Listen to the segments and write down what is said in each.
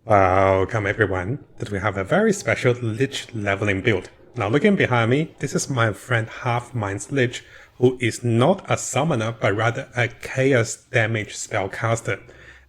Welcome everyone, that we have a very special Lich leveling build. Now looking behind me, this is my friend Half-Mind's Lich, who is not a summoner but rather a chaos damage spellcaster.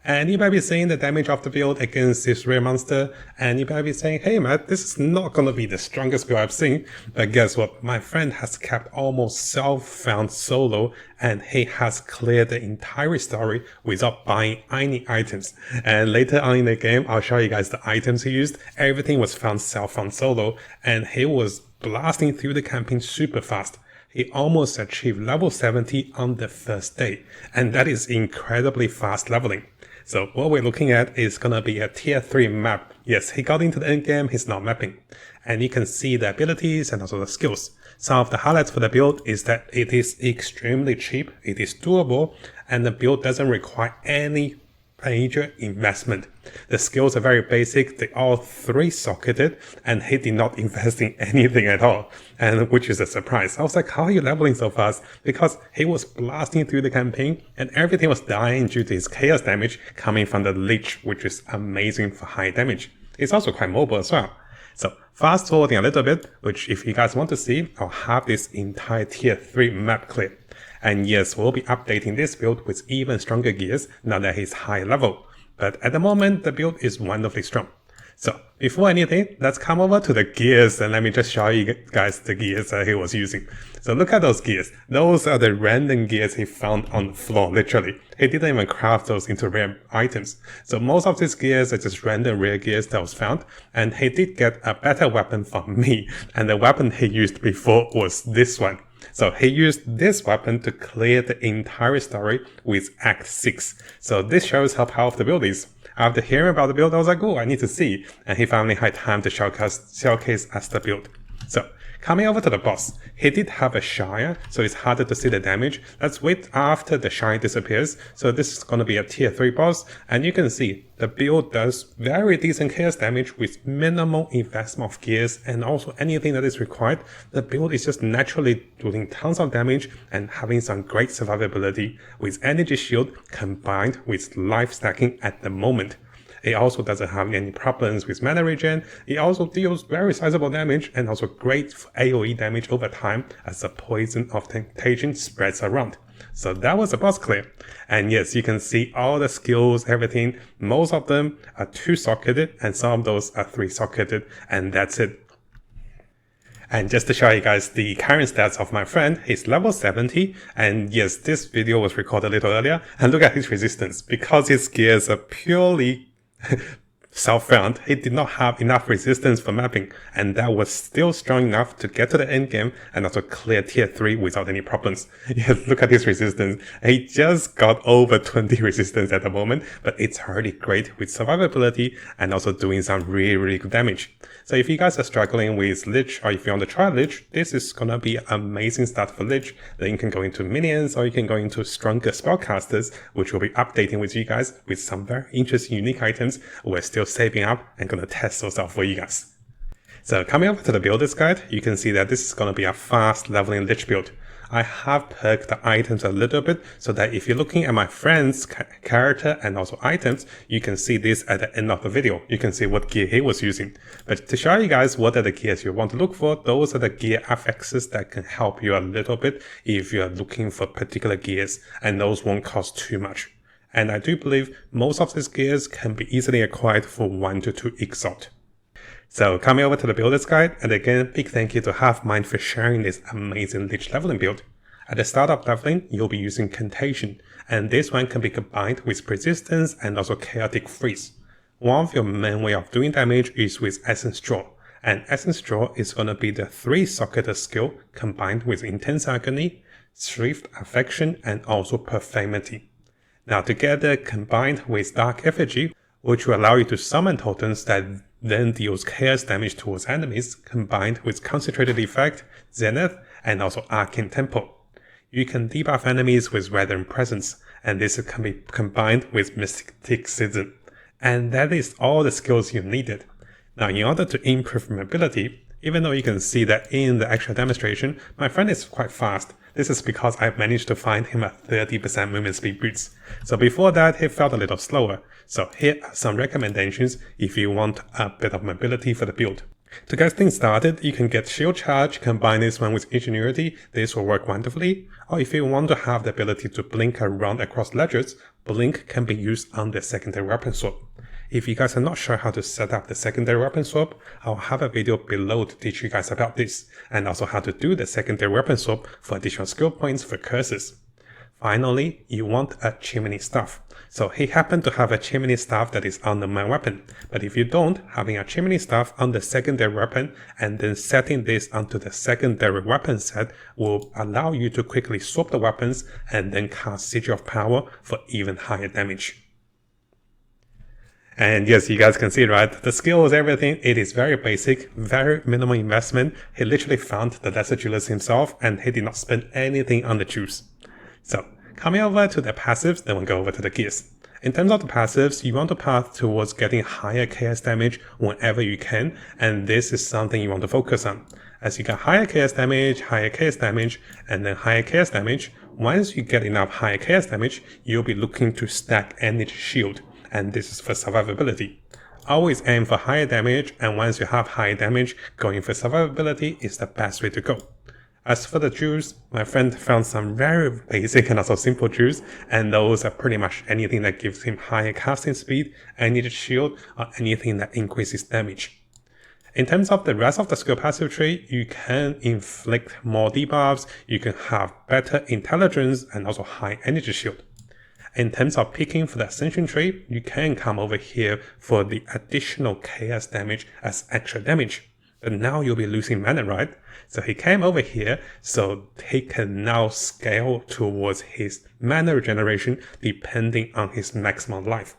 And you might be seeing the damage of the build against this rare monster, and you might be saying, hey Matt, this is not gonna be the strongest build I've seen. But guess what, my friend has kept almost self-found solo, and he has cleared the entire story without buying any items. And later on in the game, I'll show you guys the items he used. Everything was found self-found solo, and he was blasting through the campaign super fast. He almost achieved level 70 on the first day, and that is incredibly fast leveling. So what we're looking at is gonna be a tier 3 map. Yes, he got into the end game, he's not mapping. And you can see the abilities and also the skills. Some of the highlights for the build is that it is extremely cheap, it is doable, and the build doesn't require any major investment. The skills are very basic, they all 3-socketed, and he did not invest in anything at all, and which is a surprise. I was like, how are you leveling so fast? Because he was blasting through the campaign and everything was dying due to his chaos damage coming from the Lich, which is amazing for high damage. It's also quite mobile as well. So fast forwarding a little bit, which if you guys want to see, I'll have this entire tier 3 map clip. And yes, we'll be updating this build with even stronger gears now that he's high level. But at the moment, the build is wonderfully strong. So before anything, let's come over to the gears and let me just show you guys the gears that he was using. So look at those gears. Those are the random gears he found on the floor, literally. He didn't even craft those into rare items. So most of these gears are just random rare gears that was found. And he did get a better weapon from me. And the weapon he used before was this one. So he used this weapon to clear the entire story with Act 6. So this shows how powerful the build is. After hearing about the build, I was like, oh, I need to see. And he finally had time to showcase us the build. So coming over to the boss, he did have a Shire, so it's harder to see the damage. Let's wait after the Shire disappears. So this is going to be a tier 3 boss, and you can see the build does very decent chaos damage with minimal investment of gears and also anything that is required. The build is just naturally doing tons of damage and having some great survivability with energy shield combined with life stacking at the moment. It also doesn't have any problems with mana regen. It also deals very sizable damage and also great AoE damage over time as the poison of temptation spreads around. So that was a boss clear. And yes, you can see all the skills, everything. Most of them are 2-socketed and some of those are 3-socketed, and that's it. And just to show you guys the current stats of my friend, he's level 70, and yes, this video was recorded a little earlier, and look at his resistance. Because his gears are purely self-found, he did not have enough resistance for mapping, and that was still strong enough to get to the end game and also clear tier 3 without any problems. Yes, look at his resistance. He just got over 20 resistance at the moment, but it's already great with survivability and also doing some really good damage. So if you guys are struggling with Lich, or if you want to try Lich, this is gonna be an amazing start for Lich. Then you can go into minions, or you can go into stronger spellcasters, which will be updating with you guys with some very interesting unique items. We're still saving up and gonna test those out for you guys. So coming over to the builder's guide, you can see that this is gonna be a fast leveling Lich build. I have perked the items a little bit so that if you're looking at my friend's character and also items, you can see this at the end of the video. You can see what gear he was using. But to show you guys what are the gears you want to look for, those are the gear affixes that can help you a little bit if you're looking for particular gears, and those won't cost too much. And I do believe most of these gears can be easily acquired for 1 to 2 exalt. So coming over to the builder's guide, and again, big thank you to Half-Mind for sharing this amazing Lich leveling build. At the start of leveling, you'll be using Contagion, and this one can be combined with Persistence and also Chaotic Freeze. One of your main way of doing damage is with Essence Draw, and Essence Draw is going to be the 3-socketed skill combined with Intense Agony, Swift Affection, and also Perfamity. Now together combined with Dark Effigy, which will allow you to summon totems that then deals chaos damage towards enemies, combined with Concentrated Effect, Zenith, and also Arcane Tempo. You can debuff enemies with Veteran Presence, and this can be combined with Mystic Season. And that is all the skills you needed. Now in order to improve mobility, Even though you can see that in the actual demonstration, my friend is quite fast. This is because I managed to find him at 30% movement speed boots. So before that, he felt a little slower. So here are some recommendations if you want a bit of mobility for the build. To get things started, you can get Shield Charge, combine this one with Ingenuity, this will work wonderfully. Or if you want to have the ability to blink around across ledges, Blink can be used on the secondary weapon swap. If you guys are not sure how to set up the secondary weapon swap, I'll have a video below to teach you guys about this, and also how to do the secondary weapon swap for additional skill points for curses. Finally, you want a chimney staff. So he happened to have a chimney staff that is on the main weapon, but if you don't, having a chimney staff on the secondary weapon and then setting this onto the secondary weapon set will allow you to quickly swap the weapons and then cast Sigil of Power for even higher damage. And yes, you guys can see, right? The skills, everything, it is very basic, very minimal investment. He literally found the Lesser Jewelers himself and he did not spend anything on the juice. So, coming over to the passives, then we'll go over to the gears. In terms of the passives, you want to path towards getting higher KS damage whenever you can, and this is something you want to focus on. As you get higher KS damage, and then higher KS damage, once you get enough higher KS damage, you'll be looking to stack Energy Shield. And this is for survivability. Always aim for higher damage, and once you have higher damage, going for survivability is the best way to go. As for the juice, my friend found some very basic and also simple juice, and those are pretty much anything that gives him higher casting speed, energy shield, or anything that increases damage. In terms of the rest of the skill passive tree, you can inflict more debuffs, you can have better intelligence, and also high energy shield. In terms of picking for the Ascension tree, you can come over here for the additional chaos damage as extra damage. But now you'll be losing mana, right? So he came over here, so he can now scale towards his mana regeneration depending on his maximum life.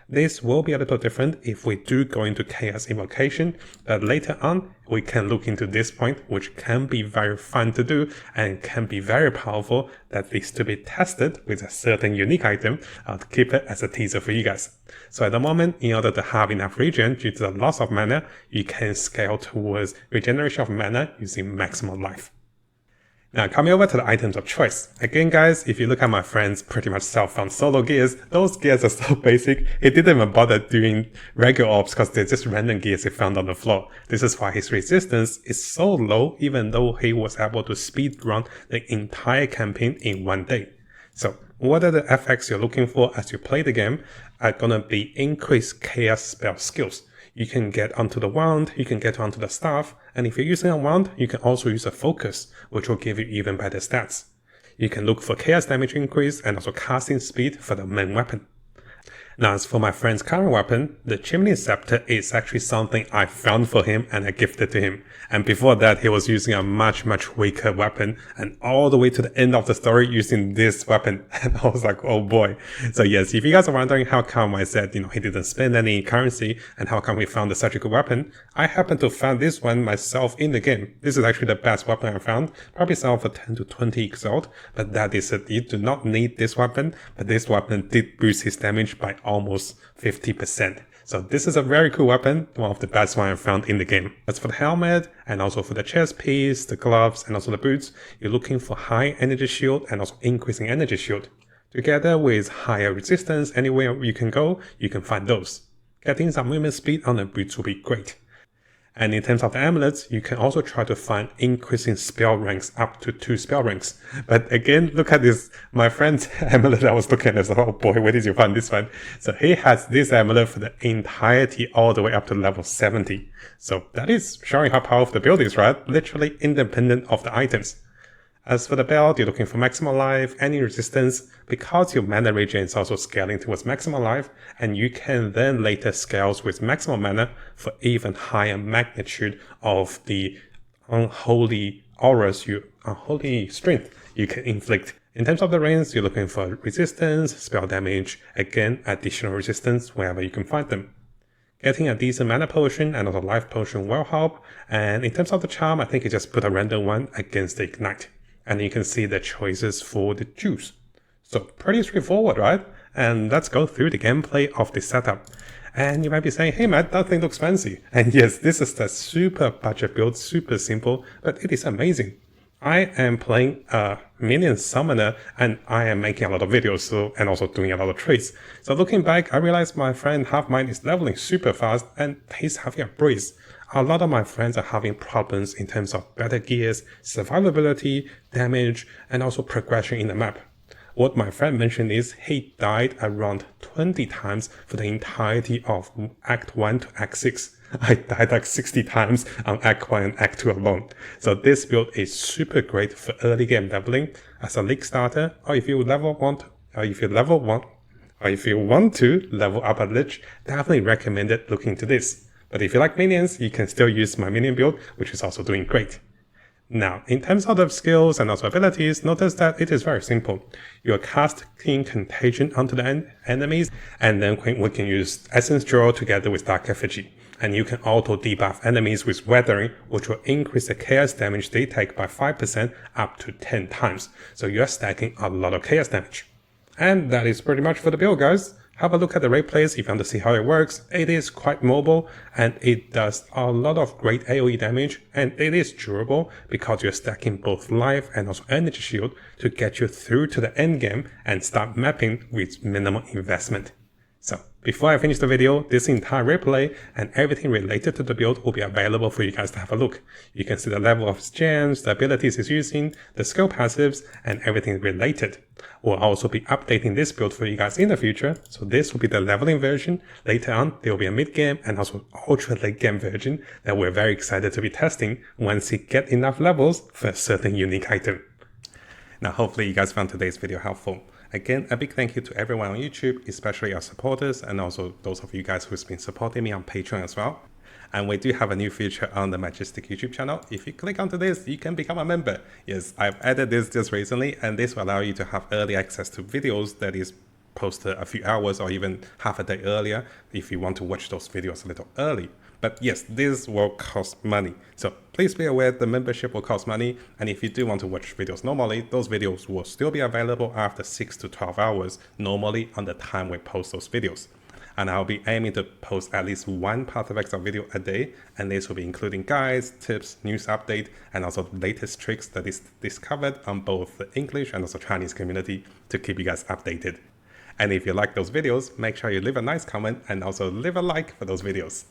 This will be a little different if we do go into Chaos Invocation, but later on we can look into this point, which can be very fun to do and can be very powerful, that needs to be tested with a certain unique item. I'll keep it as a teaser for you guys. So at the moment, in order to have enough regen due to the loss of mana, you can scale towards regeneration of mana using maximum life. Now, coming over to the items of choice. Again, guys, if you look at my friend's pretty much self-found solo gears, those gears are so basic, he didn't even bother doing regular orbs because they're just random gears he found on the floor. This is why his resistance is so low, even though he was able to speedrun the entire campaign in one day. So, what are the effects you're looking for as you play the game are gonna be increased chaos spell skills. You can get onto the wand, you can get onto the staff, and if you're using a wand, you can also use a focus, which will give you even better stats. You can look for chaos damage increase and also casting speed for the main weapon. Now, as for my friend's current weapon, the Chimney Scepter is actually something I found for him and I gifted to him. And before that, he was using a much weaker weapon, and all the way to the end of the story using this weapon. And I was like, oh boy. So yes, if you guys are wondering how come I said, he didn't spend any currency and how come we found such a good weapon, I happen to find this one myself in the game. This is actually the best weapon I found. Probably sell for 10 to 20 Exalt, but that is it. You do not need this weapon, but this weapon did boost his damage by almost 50%. So this is a very cool weapon, one of the best one I found in the game. As for the helmet, and also for the chest piece, the gloves, and also the boots, you're looking for high energy shield and also increasing energy shield. Together with higher resistance, anywhere you can go, you can find those. Getting some movement speed on the boots will be great. And in terms of the amulets, you can also try to find increasing spell ranks up to 2 spell ranks. But again, look at this. My friend's amulet I was looking at, oh boy, where did you find this one? So he has this amulet for the entirety all the way up to level 70. So that is showing how powerful the build is, right? Literally independent of the items. As for the belt, you're looking for maximum life, any resistance, because your mana regen is also scaling towards maximum life, and you can then later scale with maximum mana for even higher magnitude of the unholy auras, unholy strength you can inflict. In terms of the rings, you're looking for resistance, spell damage, again, additional resistance wherever you can find them. Getting a decent mana potion and also life potion will help, and in terms of the charm, I think you just put a random one against the ignite. And you can see the choices for the juice. So pretty straightforward, right? And let's go through the gameplay of this setup. And you might be saying, hey Matt, that thing looks fancy. And yes, this is the super budget build, super simple, but it is amazing. I am playing a minion summoner and I am making a lot of videos and also doing a lot of trades. So looking back, I realized my friend Half-Mind is leveling super fast and he's having a breeze. A lot of my friends are having problems in terms of better gears, survivability, damage, and also progression in the map. What my friend mentioned is he died around 20 times for the entirety of Act 1 to Act 6. I died like 60 times on Act 1 and Act 2 alone. So this build is super great for early game leveling as a league starter, or if you want to level up a Lich, definitely recommend it looking into this. But if you like minions, you can still use my minion build, which is also doing great. Now, in terms of the skills and also abilities, notice that it is very simple. You are casting Contagion onto the enemies, and then we can use Essence Draw together with Dark Effigy. And you can auto debuff enemies with Weathering, which will increase the chaos damage they take by 5% up to 10 times. So you are stacking a lot of chaos damage. And that is pretty much for the build, guys. Have a look at the raid plays if you want to see how it works. It is quite mobile and it does a lot of great AoE damage, and it is durable because you're stacking both life and also energy shield to get you through to the end game and start mapping with minimal investment. So before I finish the video, this entire replay and everything related to the build will be available for you guys to have a look. You can see the level of gems, the abilities he's using, the skill passives, and everything related. We'll also be updating this build for you guys in the future, so this will be the leveling version. Later on, there will be a mid-game and also ultra late-game version that we're very excited to be testing once we get enough levels for a certain unique item. Now, hopefully you guys found today's video helpful. Again, a big thank you to everyone on YouTube, especially our supporters and also those of you guys who's been supporting me on Patreon as well. And we do have a new feature on the Mattjestic YouTube channel. If you click onto this, you can become a member. Yes, I've added this just recently, and this will allow you to have early access to videos that is posted a few hours or even half a day earlier if you want to watch those videos a little early. But yes, this will cost money. So please be aware the membership will cost money. And if you do want to watch videos normally, those videos will still be available after 6 to 12 hours, normally on the time we post those videos. And I'll be aiming to post at least one Path of Exile video a day. And this will be including guides, tips, news update, and also the latest tricks that is discovered on both the English and also Chinese community to keep you guys updated. And if you like those videos, make sure you leave a nice comment and also leave a like for those videos.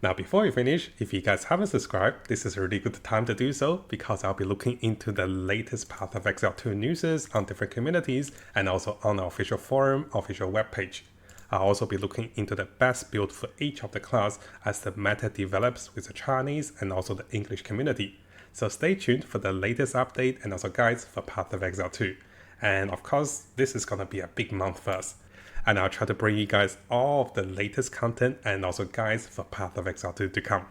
Now, before we finish, if you guys haven't subscribed, this is a really good time to do so because I'll be looking into the latest Path of Exile 2 news on different communities and also on the official forum, official webpage. I'll also be looking into the best build for each of the class as the meta develops with the Chinese and also the English community. So stay tuned for the latest update and also guides for Path of Exile 2. And of course, this is gonna be a big month for us. And I'll try to bring you guys all of the latest content and also guides for Path of Exile 2 to come.